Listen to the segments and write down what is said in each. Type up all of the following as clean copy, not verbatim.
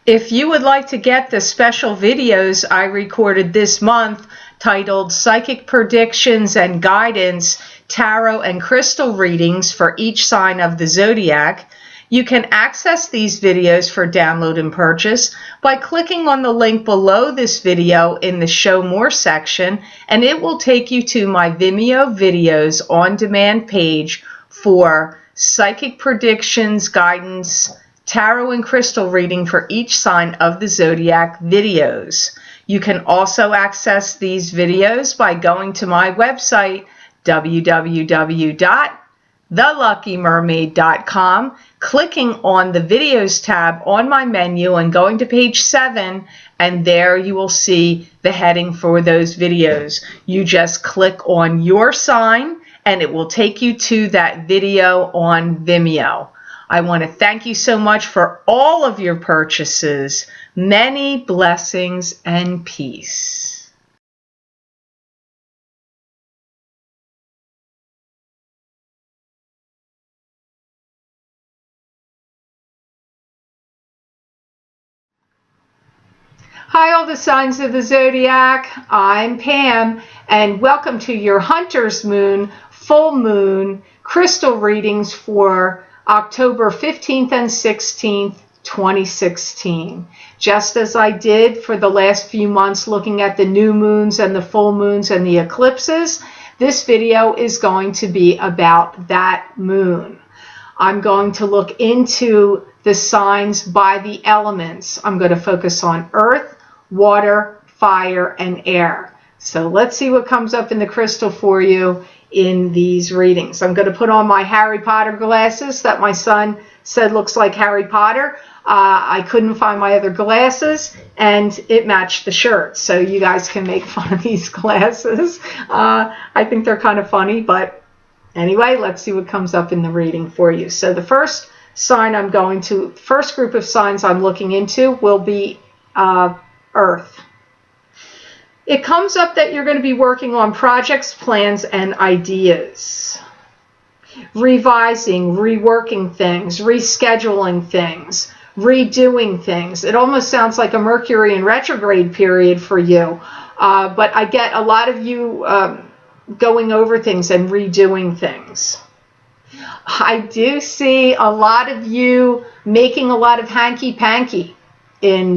If you would like to get the special videos I recorded this month titled Psychic Predictions and Guidance, Tarot and Crystal Readings for each sign of the zodiac, you can access these videos for download and purchase by clicking on the link below this video in the Show More section, and it will take you to my Vimeo videos on demand page for Psychic Predictions, Guidance, Tarot and Crystal Reading for each sign of the zodiac videos. You can also access these videos by going to my website, www.theluckymermaid.com, clicking on the Videos tab on my menu and going to page 7, and there you will see the heading for those videos. You just click on your sign and it will take you to that video on Vimeo. I want to thank you so much for all of your purchases. Many blessings and peace. Hi, all the signs of the zodiac. I'm Pam, and welcome to your Hunter's Moon, Full Moon, Crystal Readings for October 15th and 16th, 2016. Just as I did for the last few months looking at the new moons and the full moons and the eclipses, this video is going to be about that moon. I'm going to look into the signs by the elements. I'm going to focus on earth, water, fire, and air. So let's see what comes up in the crystal for you in these readings. I'm going to put on my Harry Potter glasses that my son said looks like Harry Potter. I couldn't find my other glasses and it matched the shirt. So you guys can make fun of these glasses. I think they're kind of funny, but anyway, let's see what comes up in the reading for you. So the first group of signs I'm looking into will be Earth. It comes up that you're going to be working on projects, plans, and ideas. Revising, reworking things, rescheduling things, redoing things. It almost sounds like a Mercury in retrograde period for you. But I get a lot of you going over things and redoing things. I do see a lot of you making a lot of hanky-panky in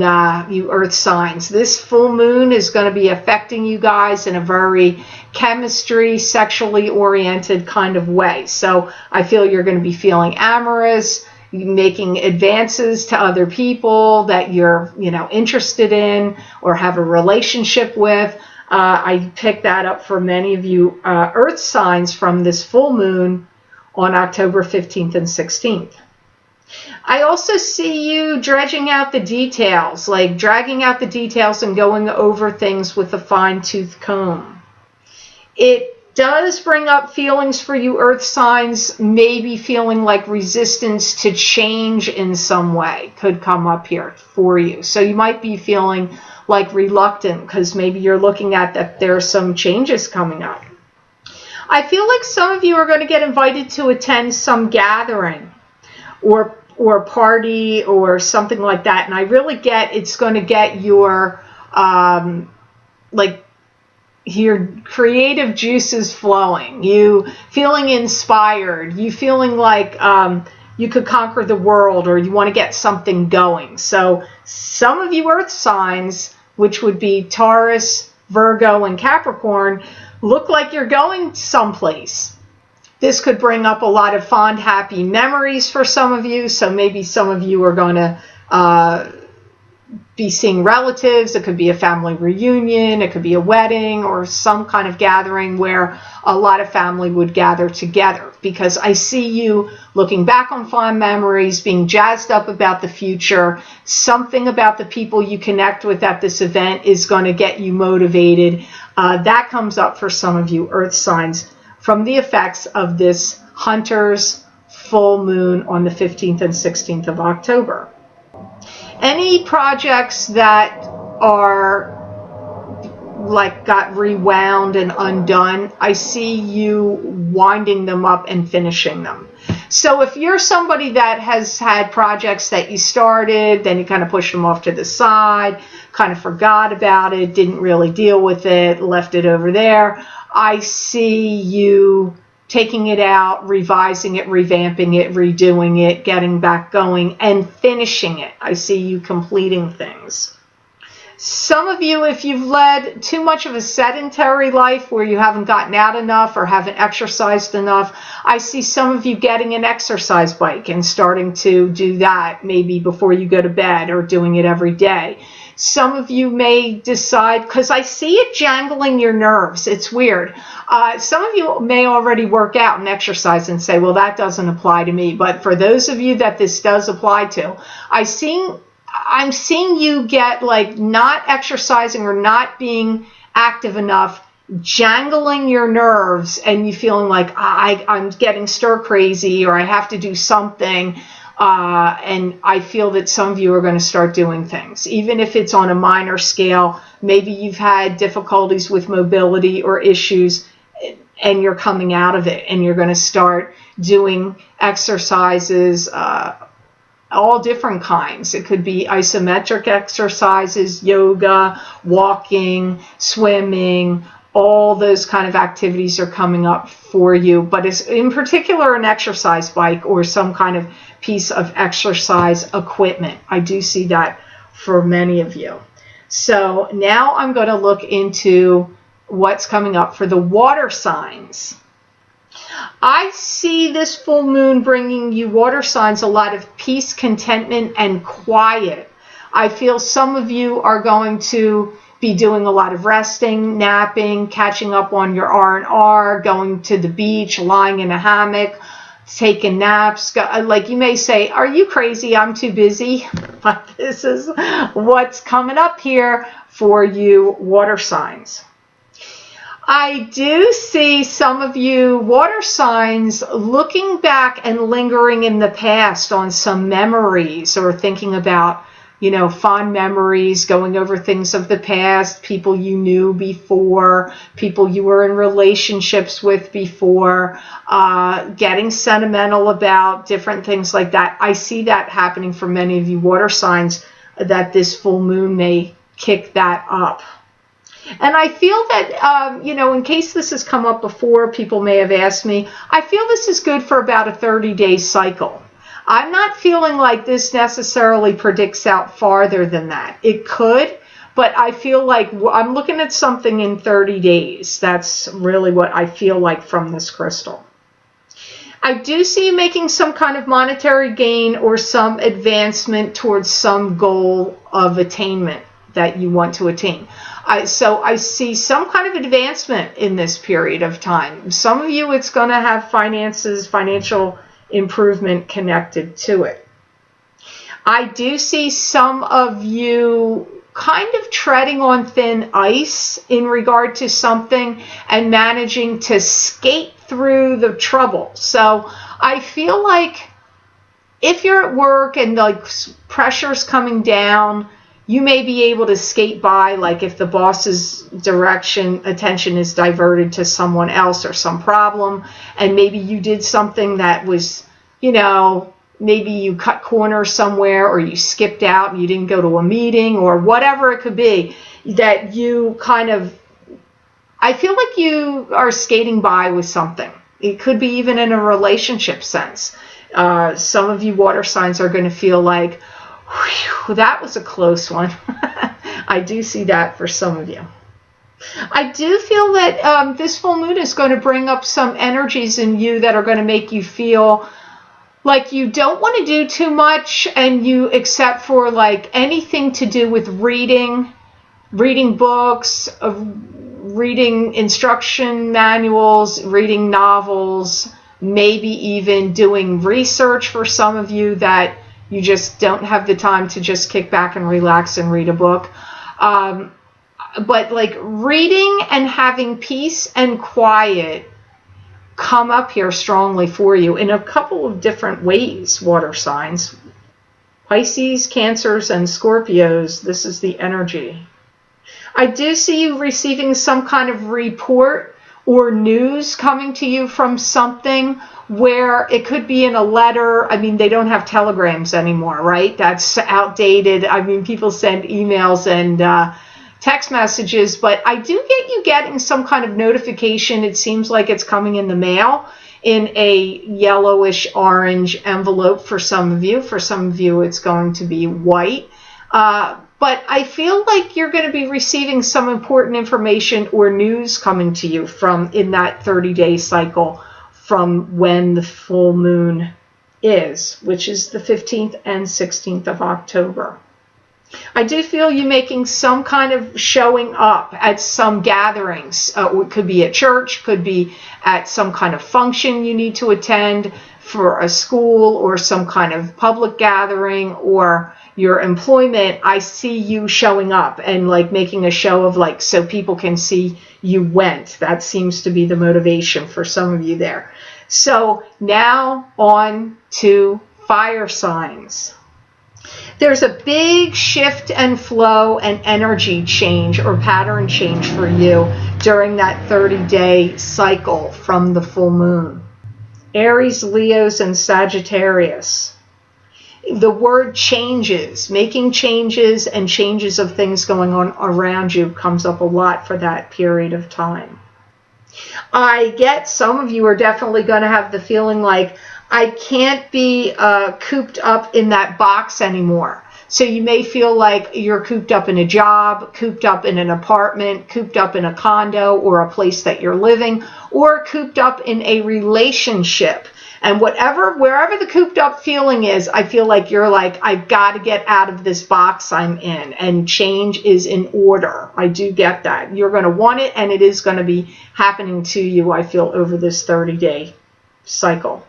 you earth signs. This full moon is going to be affecting you guys in a very chemistry, sexually oriented kind of way. So I feel you're going to be feeling amorous, making advances to other people that you're, interested in or have a relationship with. I picked that up for many of you earth signs from this full moon on October 15th and 16th. I also see you dredging out the details, like dragging out the details and going over things with a fine-tooth comb. It does bring up feelings for you earth signs, maybe feeling like resistance to change in some way could come up here for you. So you might be feeling like reluctant because maybe you're looking at that there are some changes coming up. I feel like some of you are going to get invited to attend some gathering or party or something like that, and I really get it's going to get your your creative juices flowing, you feeling inspired, you feeling like you could conquer the world or you want to get something going. So some of you earth signs, which would be Taurus, Virgo, and Capricorn, look like you're going someplace. This could bring up a lot of fond, happy memories for some of you. So maybe some of you are going to be seeing relatives. It could be a family reunion. It could be a wedding or some kind of gathering where a lot of family would gather together. Because I see you looking back on fond memories, being jazzed up about the future. Something about the people you connect with at this event is going to get you motivated. That comes up for some of you earth signs from the effects of this Hunter's full moon on the 15th and 16th of October. Any projects that are got rewound and undone, I see you winding them up and finishing them. So if you're somebody that has had projects that you started, then you kind of pushed them off to the side, kind of forgot about it, didn't really deal with it, left it over there, I see you taking it out, revising it, revamping it, redoing it, getting back going, and finishing it. I see you completing things. Some of you, if you've led too much of a sedentary life where you haven't gotten out enough or haven't exercised enough, I see some of you getting an exercise bike and starting to do that maybe before you go to bed or doing it every day. Some of you may decide, because I see it jangling your nerves. It's weird. Some of you may already work out and exercise and say, well, that doesn't apply to me. But for those of you that this does apply to, I'm seeing you get like not exercising or not being active enough, jangling your nerves, and you feeling like I'm getting stir crazy or I have to do something. And I feel that some of you are going to start doing things, even if it's on a minor scale. Maybe you've had difficulties with mobility or issues and you're coming out of it and you're going to start doing exercises, all different kinds. It could be isometric exercises, yoga, walking, swimming, all those kind of activities are coming up for you. But it's in particular an exercise bike or some kind of piece of exercise equipment. I do see that for many of you. So now I'm going to look into what's coming up for the water signs. I see this full moon bringing you water signs a lot of peace, contentment, and quiet. I feel some of you are going to be doing a lot of resting, napping, catching up on your R&R, going to the beach, lying in a hammock, taking naps. Like you may say, are you crazy? I'm too busy. But this is what's coming up here for you water signs. I do see some of you water signs looking back and lingering in the past on some memories or thinking about, fond memories, going over things of the past, people you knew before, people you were in relationships with before, getting sentimental about different things like that. I see that happening for many of you water signs, that this full moon may kick that up. And I feel that, in case this has come up before, people may have asked me, I feel this is good for about a 30-day cycle. I'm not feeling like this necessarily predicts out farther than that. It could, but I feel like I'm looking at something in 30 days. That's really what I feel like from this crystal. I do see you making some kind of monetary gain or some advancement towards some goal of attainment that you want to attain. So I see some kind of advancement in this period of time. Some of you, it's going to have finances, financial improvement connected to it. I do see some of you kind of treading on thin ice in regard to something and managing to skate through the trouble. So I feel like if you're at work and like pressure's coming down, you may be able to skate by, like if the boss's attention is diverted to someone else or some problem, and maybe you did something that was, maybe you cut corners somewhere or you skipped out and you didn't go to a meeting or whatever it could be, that you I feel like you are skating by with something. It could be even in a relationship sense. Some of you water signs are going to feel like, whew, that was a close one. I do see that for some of you. I do feel that this full moon is going to bring up some energies in you that are going to make you feel like you don't want to do too much, and except for like anything to do with reading books, reading instruction manuals, reading novels, maybe even doing research for some of you that you just don't have the time to just kick back and relax and read a book. But like reading and having peace and quiet come up here strongly for you in a couple of different ways, water signs. Pisces, Cancers, and Scorpios, this is the energy. I do see you receiving some kind of report or news coming to you from something, where it could be in a letter. I mean, they don't have telegrams anymore, right? That's outdated. I mean, people send emails and text messages, but I do get you getting some kind of notification. It seems like it's coming in the mail in a yellowish orange envelope for some of you. For some of you, it's going to be white. But I feel like you're going to be receiving some important information or news coming to you from in that 30-day cycle from when the full moon is, which is the 15th and 16th of October. I do feel you making some kind of showing up at some gatherings. It could be at church, could be at some kind of function you need to attend for a school or some kind of public gathering, or your employment. I see you showing up and like making a show of like, so people can see you went. That seems to be the motivation for some of you there. So now on to fire signs. There's a big shift and flow and energy change or pattern change for you during that 30-day cycle from the full moon. Aries, Leos, and Sagittarius. The word changes, making changes and changes of things going on around you comes up a lot for that period of time. I get some of you are definitely going to have the feeling like, I can't be cooped up in that box anymore. So you may feel like you're cooped up in a job, cooped up in an apartment, cooped up in a condo or a place that you're living, or cooped up in a relationship. And wherever the cooped up feeling is, I feel like you're like, I've got to get out of this box I'm in, and change is in order. I do get that. You're going to want it, and it is going to be happening to you, I feel, over this 30-day cycle.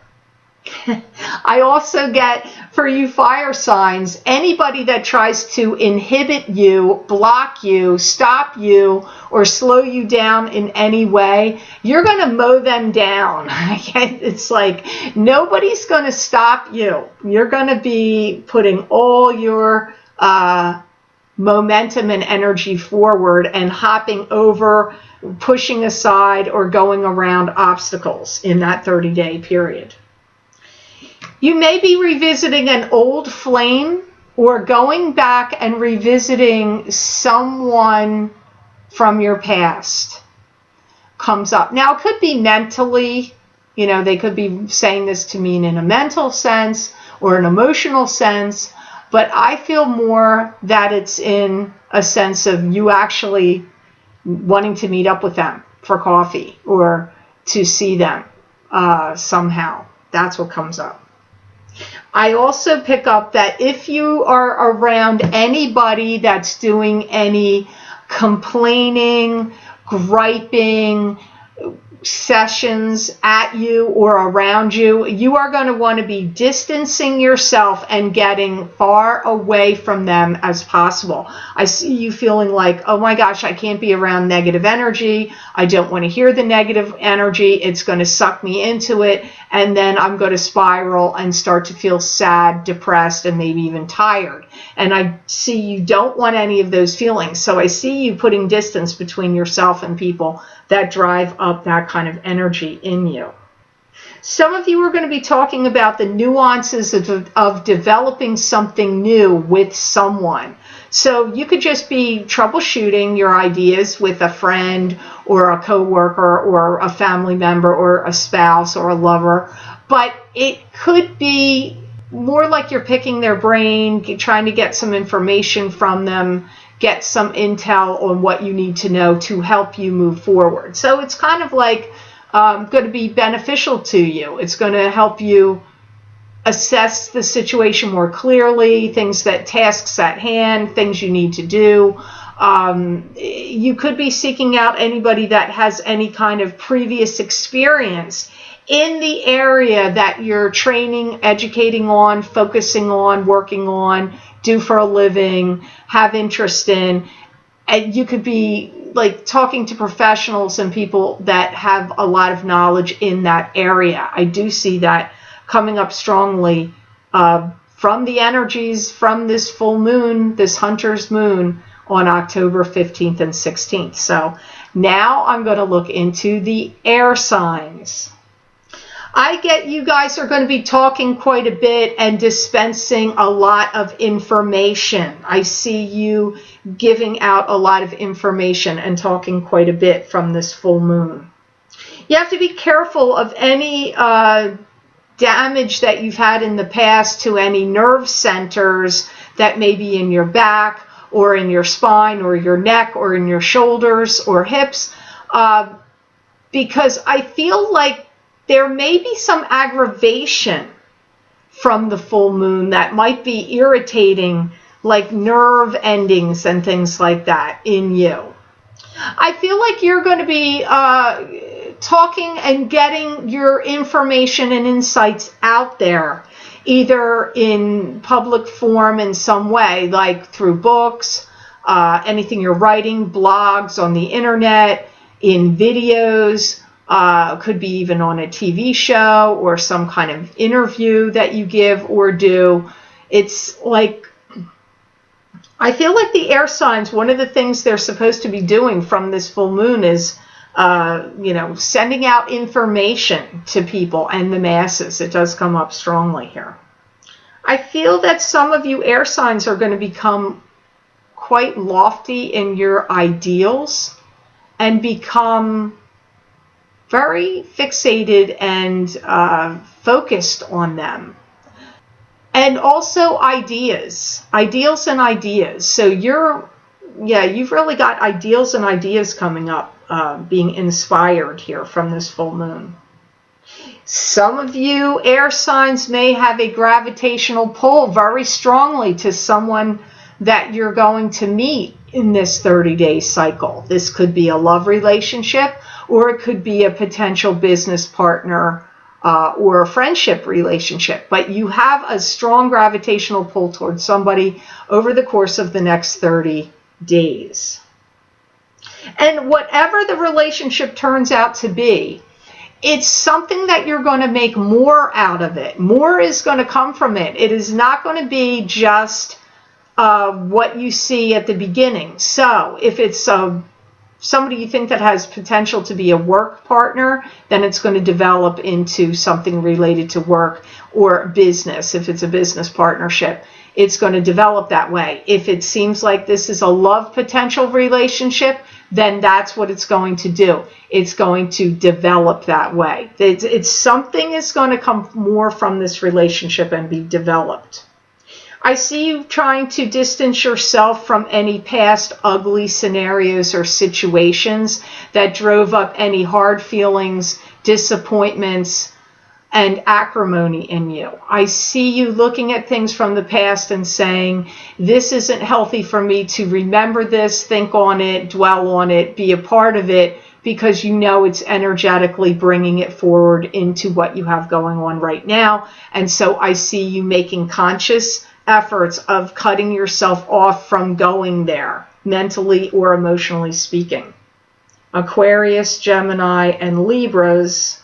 I also get, for you fire signs, anybody that tries to inhibit you, block you, stop you, or slow you down in any way, you're going to mow them down. It's like nobody's going to stop you. You're going to be putting all your momentum and energy forward and hopping over, pushing aside, or going around obstacles in that 30-day period. You may be revisiting an old flame or going back and revisiting someone from your past. Comes up. Now, it could be mentally, they could be saying this to mean in a mental sense or an emotional sense, but I feel more that it's in a sense of you actually wanting to meet up with them for coffee or to see them somehow. That's what comes up. I also pick up that if you are around anybody that's doing any complaining, griping sessions at you or around you, you are going to want to be distancing yourself and getting far away from them as possible. I see you feeling like, oh my gosh, I can't be around negative energy. I don't want to hear the negative energy. It's going to suck me into it. And then I'm going to spiral and start to feel sad, depressed, and maybe even tired. And I see you don't want any of those feelings. So I see you putting distance between yourself and people that drive up that kind of energy in you. Some of you are going to be talking about the nuances of developing something new with someone. So you could just be troubleshooting your ideas with a friend or a coworker or a family member or a spouse or a lover. But it could be more like you're picking their brain, trying to get some information from them, get some intel on what you need to know to help you move forward. So it's kind of like going to be beneficial to you. It's going to help you assess the situation more clearly, tasks at hand, things you need to do. You could be seeking out anybody that has any kind of previous experience in the area that you're training, educating on, focusing on, working on, do for a living, have interest in. And you could be like talking to professionals and people that have a lot of knowledge in that area. I do see that coming up strongly from the energies from this full moon, this hunter's moon, on October 15th and 16th. So now I'm going to look into the air signs. I get you guys are going to be talking quite a bit and dispensing a lot of information. I see you giving out a lot of information and talking quite a bit from this full moon. You have to be careful of any damage that you've had in the past to any nerve centers that may be in your back or in your spine or your neck or in your shoulders or hips, because I feel like there may be some aggravation from the full moon that might be irritating, like nerve endings and things like that in you. I feel like you're going to be talking and getting your information and insights out there, either in public form in some way, like through books, anything you're writing, blogs on the internet, in videos, could be even on a TV show or some kind of interview that you give or do. It's like, I feel like the air signs, one of the things they're supposed to be doing from this full moon is, sending out information to people and the masses. It does come up strongly here. I feel that some of you air signs are going to become quite lofty in your ideals and become very fixated and focused on them. And also ideals and ideas. So you've really got ideals and ideas coming up, being inspired here from this full moon. Some of you air signs may have a gravitational pull very strongly to someone that you're going to meet in this 30-day cycle. This could be a love relationship, or it could be a potential business partner or a friendship relationship. But you have a strong gravitational pull towards somebody over the course of the next 30 days. And whatever the relationship turns out to be, it's something that you're going to make more out of it. More is going to come from it. It is not going to be just what you see at the beginning. So if it's somebody you think that has potential to be a work partner, then it's going to develop into something related to work or business. If it's a business partnership, it's going to develop that way. If it seems like this is a love potential relationship, then that's what it's going to do. It's going to develop that way. It's something is going to come more from this relationship and be developed. I see you trying to distance yourself from any past ugly scenarios or situations that drove up any hard feelings, disappointments, and acrimony in you. I see you looking at things from the past and saying, this isn't healthy for me to remember this, think on it, dwell on it, be a part of it, because you know it's energetically bringing it forward into what you have going on right now. And so I see you making conscious efforts of cutting yourself off from going there, mentally or emotionally speaking. Aquarius, Gemini, and Libras,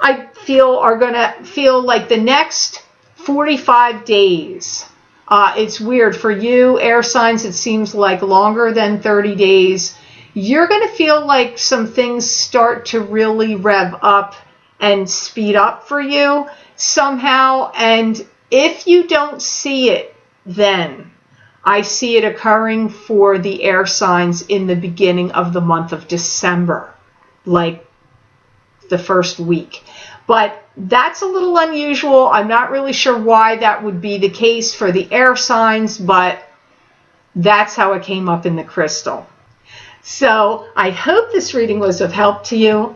I feel are going to feel like the next 45 days. It's weird. For you, air signs, it seems like longer than 30 days. You're going to feel like some things start to really rev up and speed up for you somehow. And if you don't see it, then I see it occurring for the air signs in the beginning of the month of December, like the first week. But that's a little unusual. I'm not really sure why that would be the case for the air signs, but that's how it came up in the crystal. So I hope this reading was of help to you,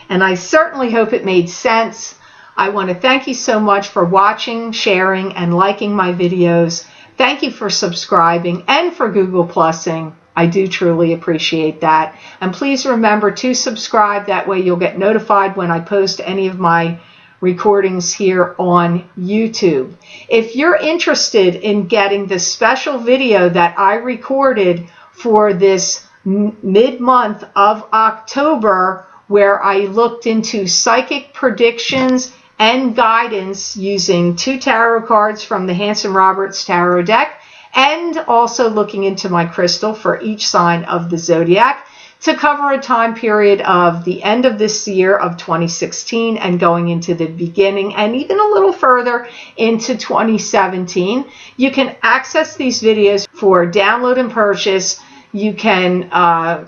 and I certainly hope it made sense. I want to thank you so much for watching, sharing, and liking my videos. Thank you for subscribing and for Google Plusing. I do truly appreciate that. And please remember to subscribe. That way you'll get notified when I post any of my recordings here on YouTube. If you're interested in getting the special video that I recorded for this mid-month of October, where I looked into psychic predictions and guidance using 2 tarot cards from the Hanson Roberts Tarot deck and also looking into my crystal for each sign of the zodiac to cover a time period of the end of this year of 2016 and going into the beginning and even a little further into 2017. You can access these videos for download and purchase. You can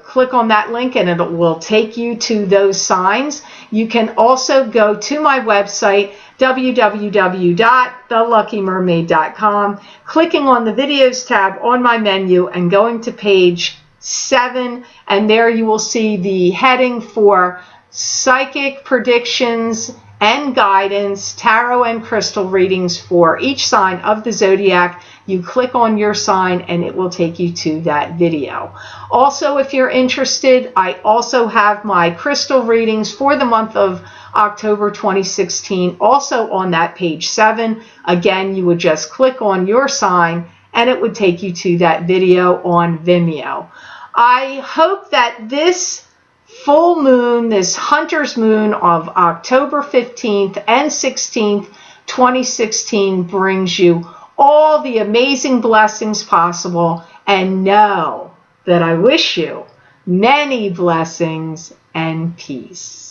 click on that link and it will take you to those signs. You can also go to my website, www.theluckymermaid.com, clicking on the videos tab on my menu and going to page 7, and there you will see the heading for psychic predictions and guidance, tarot and crystal readings for each sign of the zodiac. You click on your sign and it will take you to that video. Also, if you're interested, I also have my crystal readings for the month of October 2016 also on that page 7. Again, you would just click on your sign and it would take you to that video on Vimeo. I hope that this full moon, this Hunter's Moon of October 15th and 16th, 2016 brings you all the amazing blessings possible, and know that I wish you many blessings and peace.